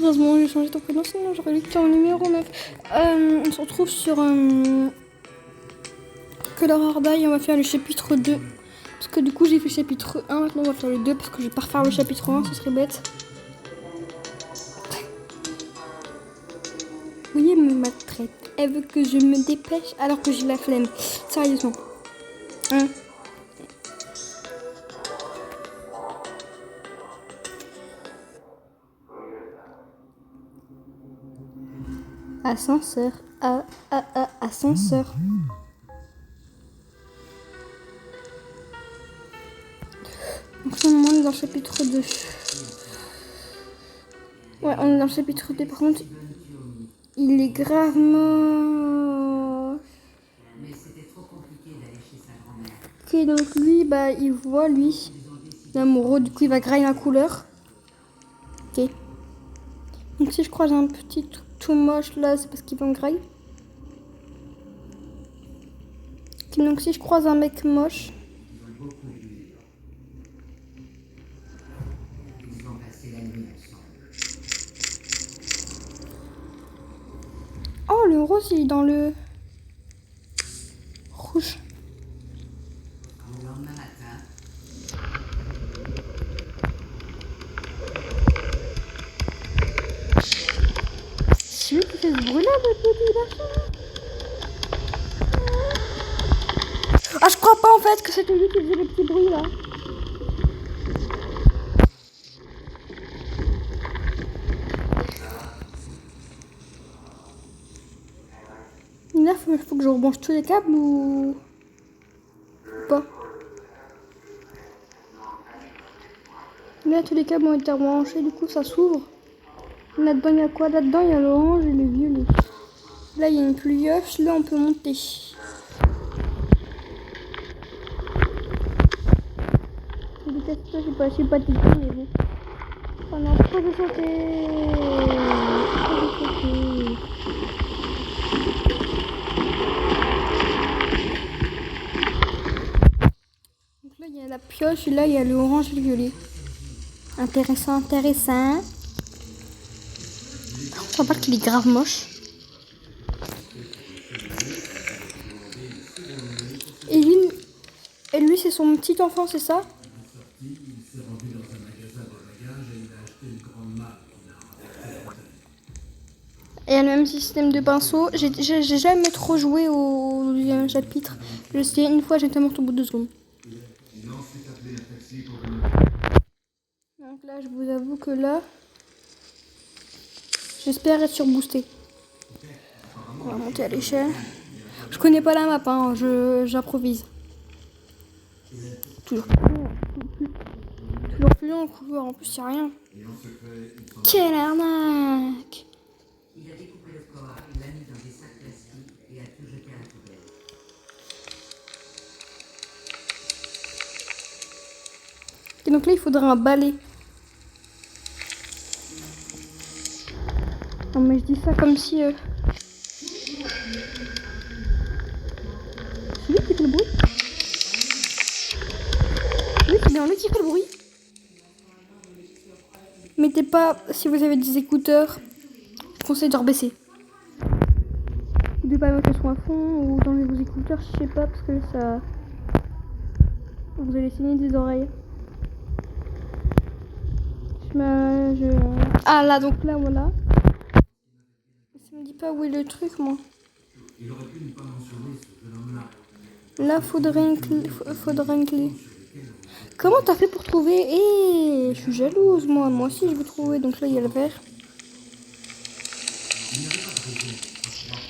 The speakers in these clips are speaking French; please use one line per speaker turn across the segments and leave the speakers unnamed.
Heureusement, j'ai changé ton prénom, sinon j'aurais lu que t'es en numéro 9. On se retrouve sur Color Hard-Eye et on va faire le chapitre 2. Parce que du coup, j'ai fait le chapitre 1, maintenant on va faire le 2 parce que je vais pas refaire le chapitre 1, ce serait bête. Oui, elle me maltraite. Elle veut que je me dépêche alors que j'ai la flemme. Sérieusement. Hein? Ascenseur. Ascenseur. Donc ça, on est dans le chapitre 2. Ouais, on est dans le chapitre 2. Par contre, il est gravement... Ok, donc lui, bah, il voit, lui, l'amoureux. Du coup, il va grailler la couleur. Ok. Donc si je croise un petit truc tout moche, là, c'est parce qu'il va me grailler. Ok, donc si je croise un mec moche... Oh, le rose, il est dans le rouge. C'est lui qui fait ce bruit-là, votre petit machin. Ah, je crois pas en fait que c'était lui qui faisait le petit bruit là. Là, faut que je rebranche tous les câbles ou pas. Là, tous les câbles ont été rebranchés, du coup, ça s'ouvre. Là-dedans, il y a quoi? Là-dedans, il y a l'orange et le violet. Là, il y a une pioche. Là, on peut monter. Je déteste ça, je sais pas technique, mais bon. On a trop de santé. Trop de santé. Donc là, il y a la pioche et là, il y a le orange et le violet. Intéressant, intéressant. Je crois pas qu'il est grave moche. Et lui, c'est son petit enfant, c'est ça? Et il y a le même système de pinceau. J'ai jamais trop joué au deuxième chapitre. Je sais, une fois, j'étais morte au bout de 2 secondes. Donc là, je vous avoue que là, j'espère être surboostée. On va monter à l'échelle. Je connais pas la map, hein, j'improvise. Toujours plus long en couloir, en plus, y'a rien. Quelle arnaque! Il a découpé le corps, il l'a mis dans des sacs plastiques et a tout jeté à la poubelle. Et donc là, il faudra un balai. Non, mais je dis ça comme si... C'est lui qui fait le bruit? Oui, c'est bien lui qui fait le bruit. Mettez pas, si vous avez des écouteurs, je conseille de rebaisser. Vous devez pas mettre le son à fond ou dans vos écouteurs, je sais pas, parce que ça... Vous allez saigner des oreilles. Ah là, donc là, voilà. Ça me dit pas où est le truc, moi. Là, faudrait une clé. Comment t'as fait pour trouver? Eh, je suis jalouse, moi. Moi aussi, je veux trouver. Donc là, il y a le vert.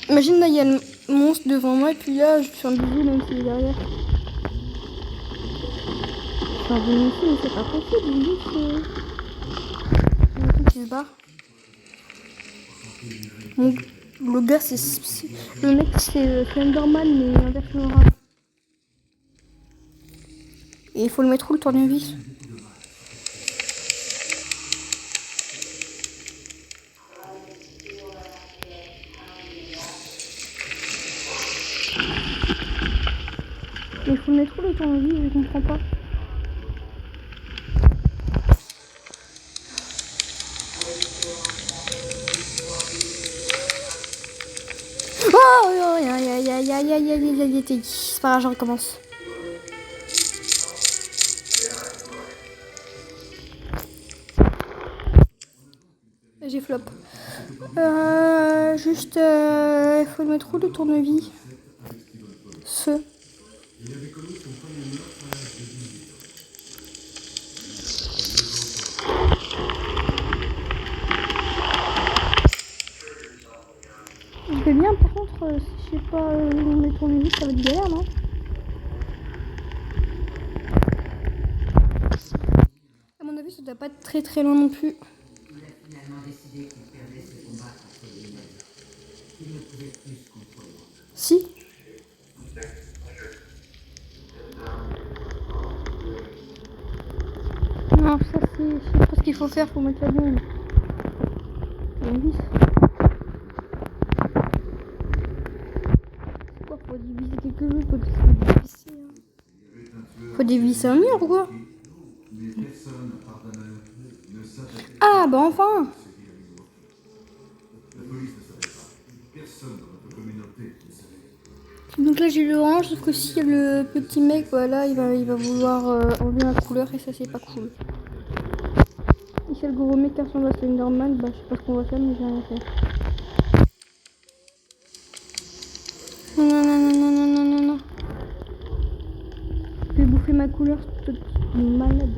Imagine, là, il y a le monstre devant moi. Et puis là, je fais un bisou, même s'il est derrière. Enfin, venez ici, mais c'est pas possible. Vous me dites que... Il y a un truc qui se barre. Bon, le gars, c'est... Le mec, c'est Slenderman, mais en version arabe. Et il faut le mettre où, le tournevis? Mais il faut le mettre où, le tournevis? Je comprends pas. Aïe, aïe, aïe, aïe, aïe, aïe, aïe, aïe, aïe. C'est pas grave, je recommence. J'ai flop. Juste, il faut mettre où le tournevis? Ce. Je vais bien, par contre, si je sais pas où on met le tournevis, ça va être galère, non? À mon avis, ça doit pas être très très loin non plus. Si. Non, ça c'est, je sais pas ce qu'il faut faire pour mettre la bombe. La vis. C'est quoi, faut diviser quelque chose, faut dévisser. Faut dévisser un mur ou quoi? Ah bah enfin. Donc là j'ai le orange, sauf que si le petit mec, voilà, il va vouloir enlever la couleur et ça c'est pas cool. Et si le gros mec qui ressemble à Slenderman, bah je sais pas ce qu'on va faire mais j'ai rien à faire. Non, non, non, non, non, non, non, non. Je vais bouffer ma couleur, c'est peut-être malade.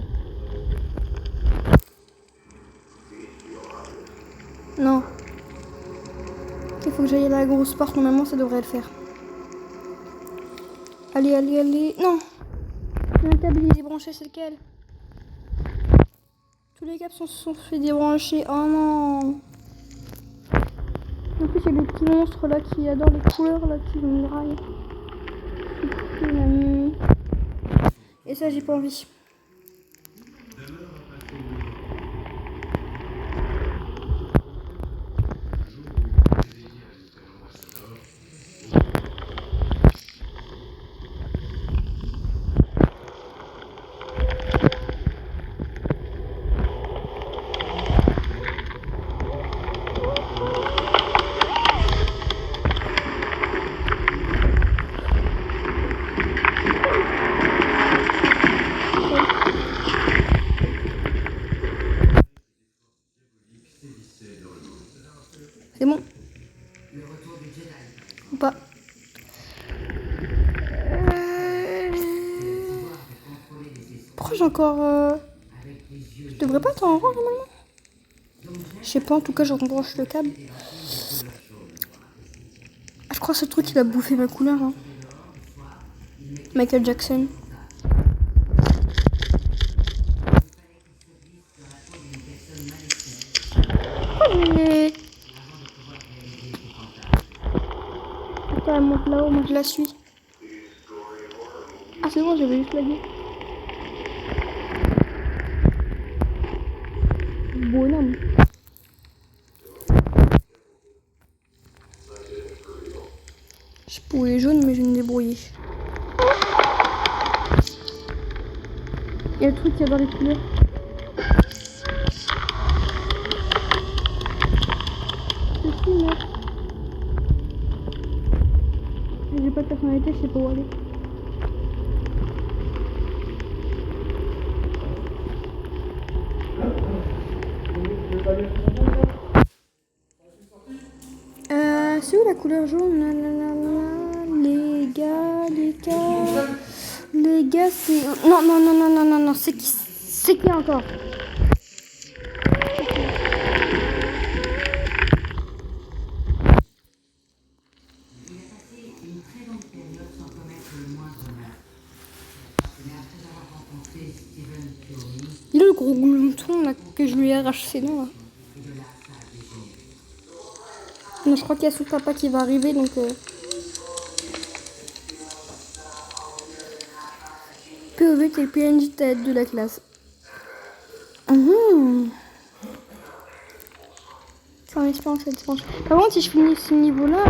Non. Il faut que j'aille à la grosse porte, normalement ça devrait le faire. Allez, allez, allez. Non. Il y a un câble débranché, c'est lequel? Tous les câbles se sont fait débrancher. Oh non. En plus, il y a le petit monstre là qui adore les couleurs là qui me graille. Et ça, j'ai pas envie. C'est bon. Ou pas. Pourquoi j'ai encore... Je devrais pas être en rang normalement. Je sais pas, en tout cas je rebranche le câble. Je crois que ce truc il a bouffé ma couleur. Hein. Michael Jackson. Mais... Attends, elle monte là-haut, moi je la suis. Ah c'est bon, j'avais juste la vie. Bonhomme. Je suis pour les jaunes, mais je vais me débrouiller. Il y a le truc qui a dans les couleurs. C'est qui, mec? J'ai pas de personnalité, je sais pas où aller. C'est où la couleur jaune? Les gars, c'est... Non, non, non, non, non, non, non, c'est qui encore? Il a le gros glouton là que je lui ai arraché ses dents là. Non, je crois qu'il y a son papa qui va arriver donc... POV qui est le PNJ tête de la classe. C'est en espérant que ça dérange. Par contre, si je finis ce niveau-là...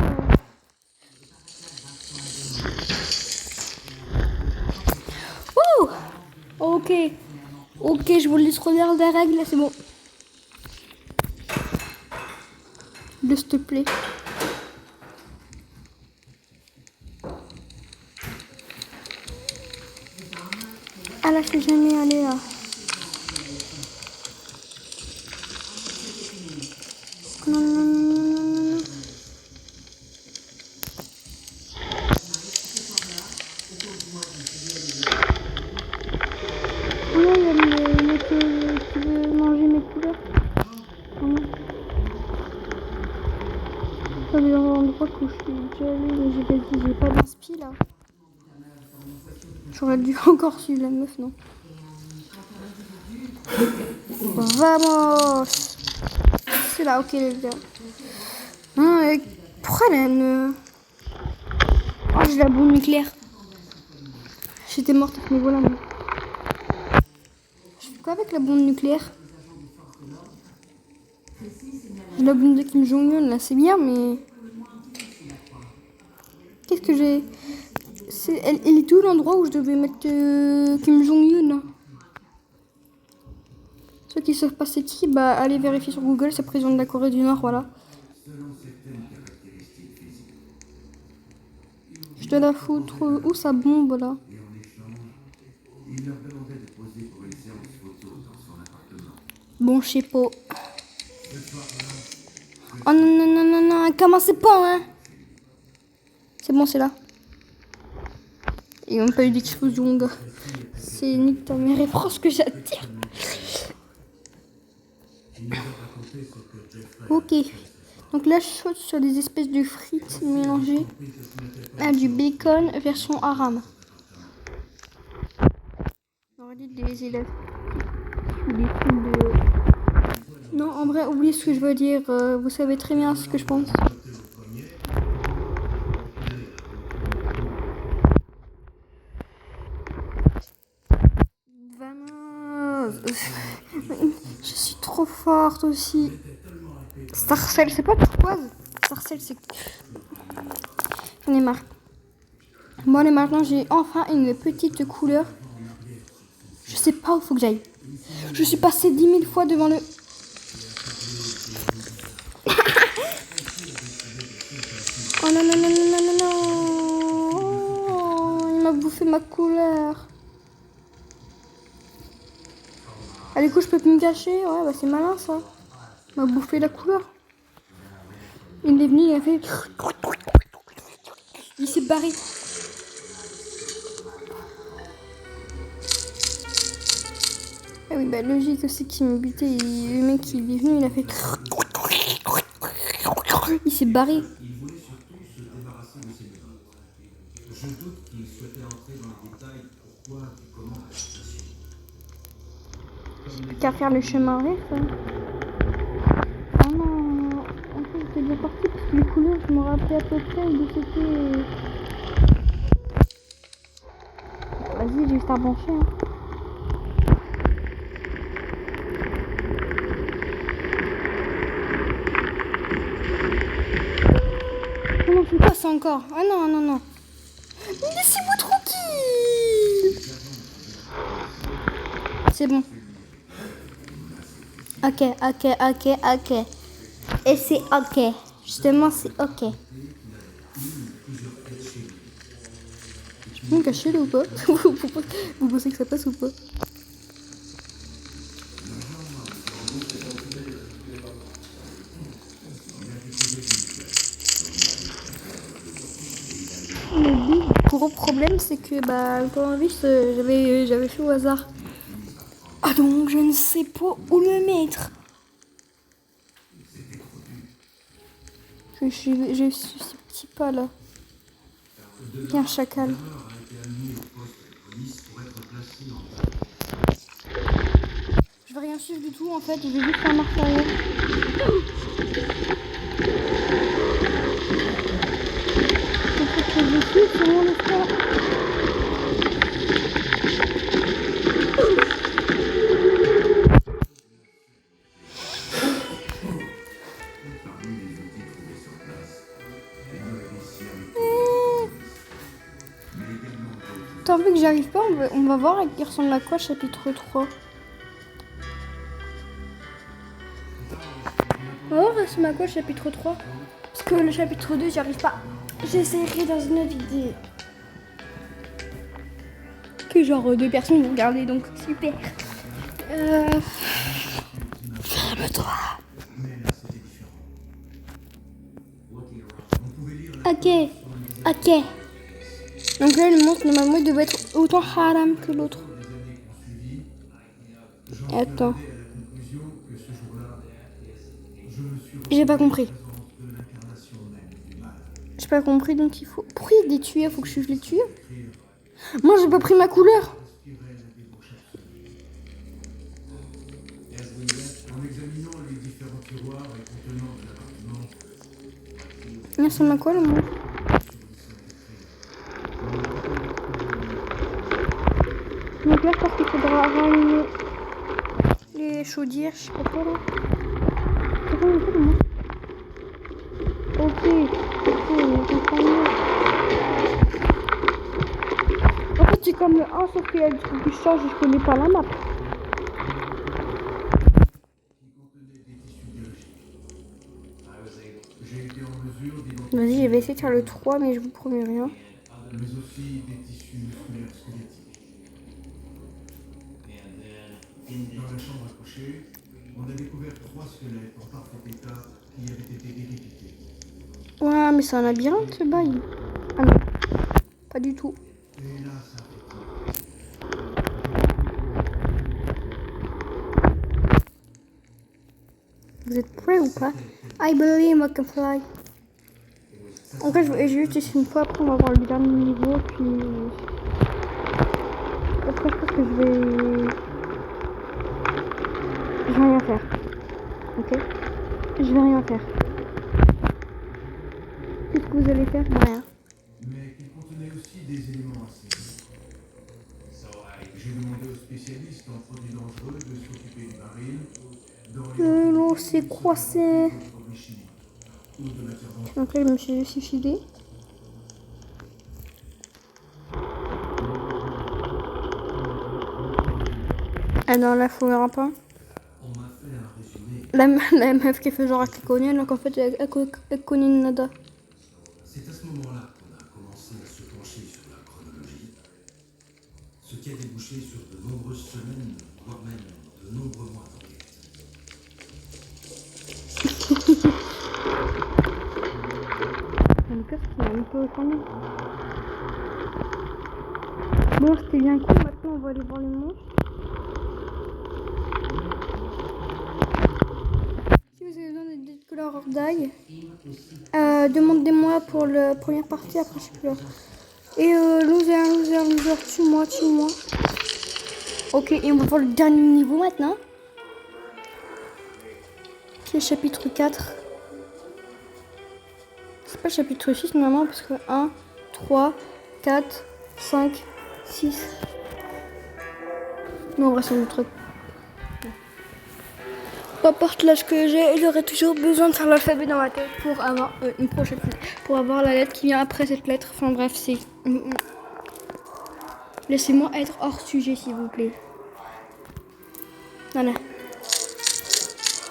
Ouh! Ok. Ok, je vous laisse relire des règles, là, c'est bon. S'il te plaît. Ah là, je suis jamais allée là. Non, non, non, non, non, non. Oh non, il y a le mec qui veut manger mes couleurs. Oh non. Ça veut dire un endroit où je suis déjà allée, mais j'ai pas d'inspi là. J'aurais dû encore suivre la meuf, non? Vamos! C'est là, ok les gars. Non, pourquoi elle me... Oh, j'ai la bombe nucléaire. J'étais morte à ce niveau-là. Mais... je fais quoi avec la bombe nucléaire? J'ai la bombe de Kim Jong-un, là, c'est bien, mais... qu'est-ce que j'ai... elle est où l'endroit où je devais mettre Kim Jong-un, là? Ceux qui savent pas c'est qui, bah allez vérifier sur Google, c'est président de la Corée du Nord, voilà. Je te la foutre où sa bombe là? Bon, je sais pas. Oh non, non, non, non, non, commencez pas, hein. C'est bon, c'est là. Ils n'ont pas eu d'explosion, gars. C'est nique ta mère et France que j'attire. Ok. Donc là, je saute sur des espèces de frites mélangées à du bacon version haram. J'aurais dit des élèves. Des trucs de... non, en vrai, oubliez ce que je veux dire. Vous savez très bien ce que je pense. Vamos. Je suis trop forte aussi. Starcell, c'est pas turquoise. Starcell, c'est... j'en ai marre. Bon, allez, maintenant, j'ai enfin une petite couleur. Je sais pas où faut que j'aille. Je suis passée 10 000 fois devant le... oh non, non, non, non, non, non, non. Oh, il m'a bouffé ma couleur. Ah, du coup, je peux plus me cacher. Ouais, bah c'est malin, ça. Il m'a bouffé la couleur. Il est venu, il a fait... il s'est barré. Ah oui, bah logique aussi qu'il me butait. Le mec, il est venu, il a fait... il s'est barré. Je doute qu'il souhaitait entrer dans le détail pourquoi et comment la situation. Qu'à faire le chemin inverse. Hein. Oh non, en fait j'étais bien partie parce que les couleurs, je me rappelais à peu près où c'était. Vas-y, j'ai juste à brancher. Hein. Oh non, je pas ça encore. Ah non, non, non. Mais laissez-moi tranquille. C'est bon. Ok, ok, ok, ok. Et c'est ok. Justement, c'est ok. Je peux me cacher là ou pas? Vous pensez que ça passe ou pas? Le gros problème, c'est que le tournevis, j'avais fait au hasard. Ah donc, je ne sais pas où le mettre. Je suis ce petit pas là. Bien chacal. Je vais rien suivre du tout en fait, je vais juste faire marche arrière. Je suis sur mon espoir. Tant que j'y arrive pas, on va voir il ressemble à quoi chapitre 3. On va voir il ressemble à quoi chapitre 3. Parce que le chapitre 2 j'y arrive pas. J'essaierai dans une autre vidéo. Que que genre 2 personnes vont regarder, donc super. Ferme-toi. Ok, ok. Donc là, le monstre, normalement, il devait être autant haram que l'autre. Attends. J'ai pas compris. J'ai pas compris, donc il faut... Pourquoi il y a des tuyaux? Faut que je suive les tuyaux. Moi, j'ai pas pris ma couleur. Ça m'a quoi, le monstre? Donc là, je pense qu'il faudra rallumer les chaudières, je sais pas quoi là. C'est quoi le monstre? Ok, en fait, c'est comme le 1, sauf qu'il y a des trucs qui changent et je connais pas la map. Vas-y, je vais essayer de faire le 3, mais je vous promets rien. Mais aussi des tissus musculaires squelettiques. Dans la chambre à coucher, on a découvert 3 squelettes en parfait état qui avaient été décapités. Ouais, mais c'est un labyrinthe ce bail. Ah non, pas du tout. Et là, ça Vous êtes prêts ou pas? I believe I can fly. En fait, je vais juste essayer une fois, après on va voir le dernier niveau, puis... Après, je pense que je vais... Je vais rien faire. Ok? Je vais rien faire. Qu'est-ce que vous allez faire? Rien. Mais qu'il contenait aussi des éléments acides. J'ai demandé aux spécialistes en produits dangereux de s'occuper du baril. Non, c'est quoi c'est... Donc là, je me suis juste suicidé. Ah non, là, faut un peu. La meuf qui fait genre qu'elle connaît, alors qu'en fait, elle connaît nada. C'est à ce moment-là qu'on a commencé à se pencher sur la chronologie, ce qui a débouché sur de nombreuses semaines, voire même de nombreux mois d'enquête. Qu'est-ce qu'il a un peu entendu. Bon, c'était bien cool, maintenant on va aller voir les monstres. Si vous avez besoin de Dead Color or Die, demandez-moi pour la première partie, après je sais plus. Et loser, tue-moi. Ok, et on va voir le dernier niveau maintenant. Qui est chapitre 4. C'est pas chapitre 6 normalement, parce que 1, 3, 4, 5, 6. Non, en vrai, c'est le truc. Peu importe l'âge que j'ai, j'aurai toujours besoin de faire l'alphabet dans ma tête pour avoir une prochaine lettre. Pour avoir la lettre qui vient après cette lettre. Enfin bref, c'est... Laissez-moi être hors sujet, s'il vous plaît. Voilà.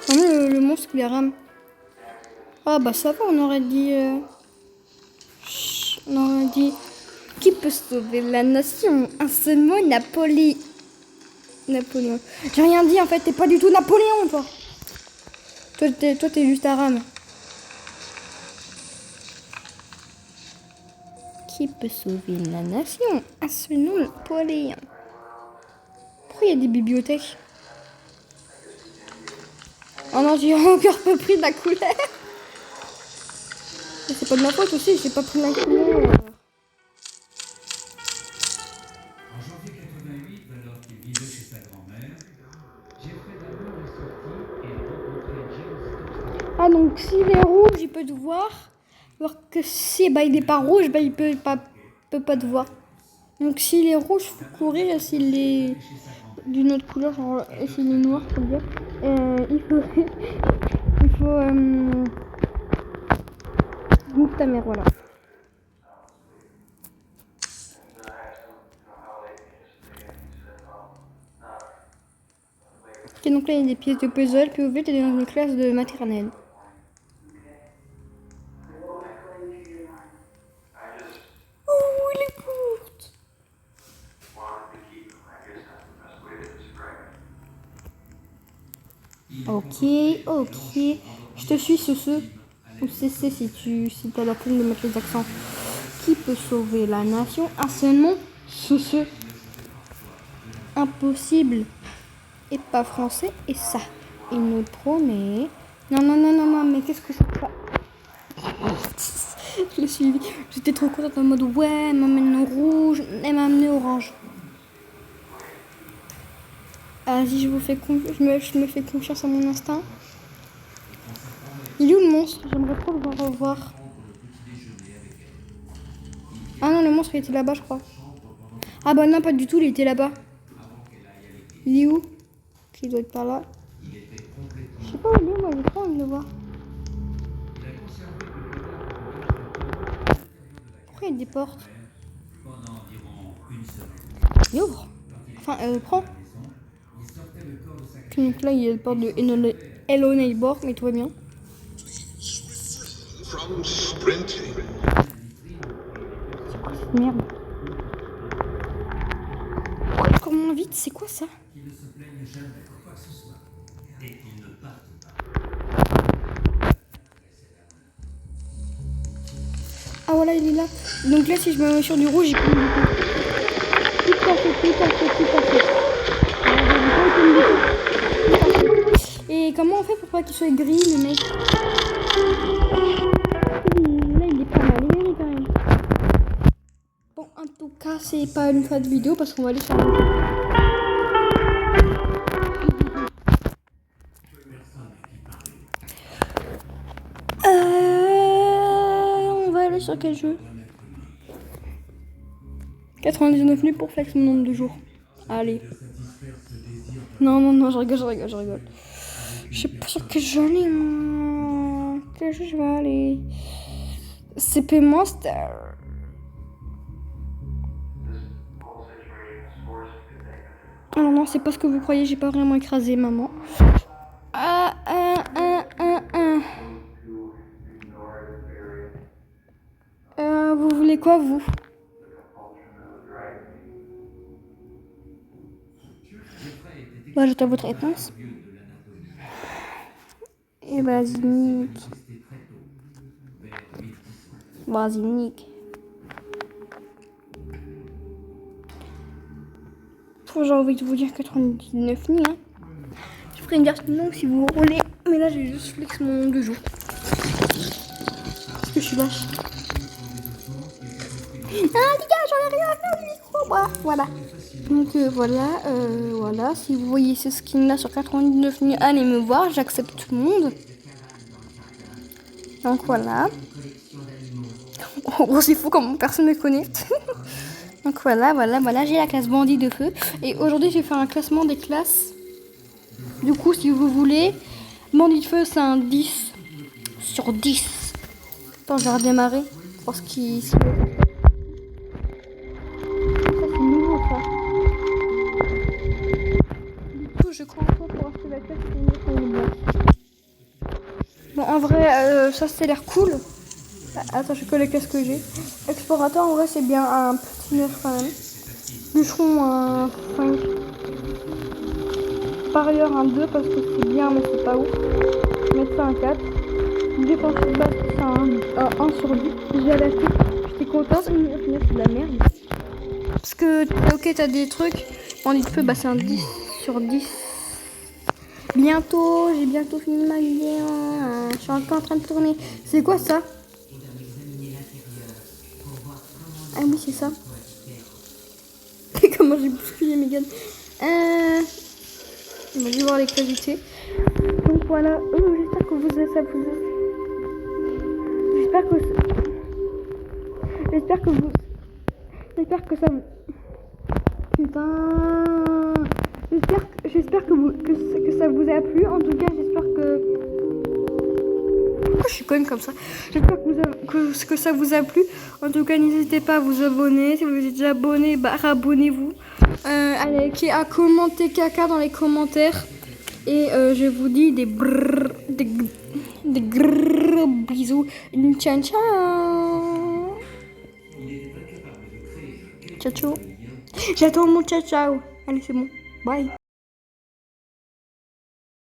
Vraiment, le monstre, il est rame. Ah bah ça va, on aurait dit... On aurait dit... Qui peut sauver la nation? Un seul mot, Napoléon. J'ai rien dit en fait, t'es pas du tout Napoléon, toi. Toi, t'es juste Aram. Qui peut sauver la nation? Un seul nom, Napoléon. Pourquoi il y a des bibliothèques? Oh non, j'ai encore pas pris de la couleur. C'est pas de ma faute aussi, j'ai pas pris la couleur. Ah donc s'il est rouge, il peut te voir. Alors que si il n'est pas rouge, il peut pas te voir. Donc s'il est rouge, il faut courir. Et s'il est d'une autre couleur, genre s'il est noir, faut dire, il faut move ta mère, voilà. Ok, donc là il y a des pièces de puzzle, puis au fait, tu es dans une classe de maternelle. Oh, il est courte. Ok, ok. Je te suis, ce. Ou c'est si t'as la peine de mettre les accents. Qui peut sauver la nation? Un seul nom? Ce. Impossible. Et pas français, et ça. Il nous promet. Non, mais qu'est-ce que c'est que ça? Je l'ai suivi. J'étais trop contente en mode ouais, elle m'amène au rouge, elle m'a amené orange. Vas-y, je me fais confiance à mon instinct. Il est où le monstre? J'aimerais trop le revoir. Ah non, le monstre il était là-bas, je crois. Ah bah non, pas du tout, il était là-bas. Il est où? Il doit être par là. Je sais pas où il est, moi j'ai pas envie de le voir. Pourquoi il y a des portes? Il ouvre. Enfin, prends. Donc là, il y a le porte de Hello Neighbor, mais tout va bien. Merde. Encore moins vite, c'est quoi ça? Ah voilà, il est là. Donc là, si je me mets sur du rouge, j'ai plus de tout à fait. Et comment on fait pour pas qu'il soit gris, le mec? Là, il est pas mal aimé quand même. Bon, en tout cas, c'est pas une fin de vidéo parce qu'on va aller sur le... On va aller sur quel jeu? 99 nuits pour flex mon nombre de jours. Allez. Non, je rigole. Je sais pas sur quel jeu aller, moi. Quel jeu je vais aller? CP Monster. Alors non, c'est pas ce que vous croyez, j'ai pas vraiment écrasé maman. Vous voulez quoi, vous? Bah, j'attends votre réponse. Et vas-y, nique. Vas-y, nique. J'ai envie de vous dire 99 nuits, hein. Je ferai une version longue si vous roulez. Mais là, j'ai juste flex mon 2 jours. Parce que je suis vache. Ah, les gars, j'en ai rien à faire du micro, moi. Voilà. Donc, voilà. Si vous voyez ce skin-là sur 99 nuits, allez me voir. J'accepte tout le monde. Donc, voilà. Oh, c'est fou comme personne ne me connaît. Donc, voilà. J'ai la classe bandit de feu. Et aujourd'hui, j'ai fait un classement des classes. Du coup, si vous voulez, bandit de feu, c'est un 10 sur 10. Attends, je vais redémarrer. Parce qu'il... Ça, c'est nouveau, ça. Du coup, je crois encore pour acheter la classe. Bon, en vrai, ça, c'est l'air cool. Attends, je colle les casques que j'ai. Explorateur, en vrai, c'est bien un petit 9 quand même. Bûcheron, un 5. Parieur, un 2 parce que c'est bien, mais c'est pas ouf. Médecin, un 4. Défense de base, c'est un 1 sur 10. J'ai alerté. J'étais contente, mais au final, c'est de la merde. Parce que, ok, t'as des trucs. On dit peu, bah, c'est un 10 sur 10. J'ai bientôt fini ma vidéo. Je suis encore en train de tourner. C'est quoi ça? Ah oui, c'est ça. Comment j'ai bousculé mes gueules. On va voir les qualités. Donc voilà. J'espère que ça vous... J'espère que ça vous... Putain. J'espère que ça vous a plu. En tout cas, j'espère que... Pourquoi je suis conne comme ça? J'espère que ça vous a plu. En tout cas, n'hésitez pas à vous abonner. Si vous êtes déjà abonné, bah abonnez-vous. Allez, à commenter caca dans les commentaires. Et je vous dis des gros bisous. Ciao, ciao. Ciao, ciao. J'attends mon ciao, ciao. Allez, c'est bon. Bye.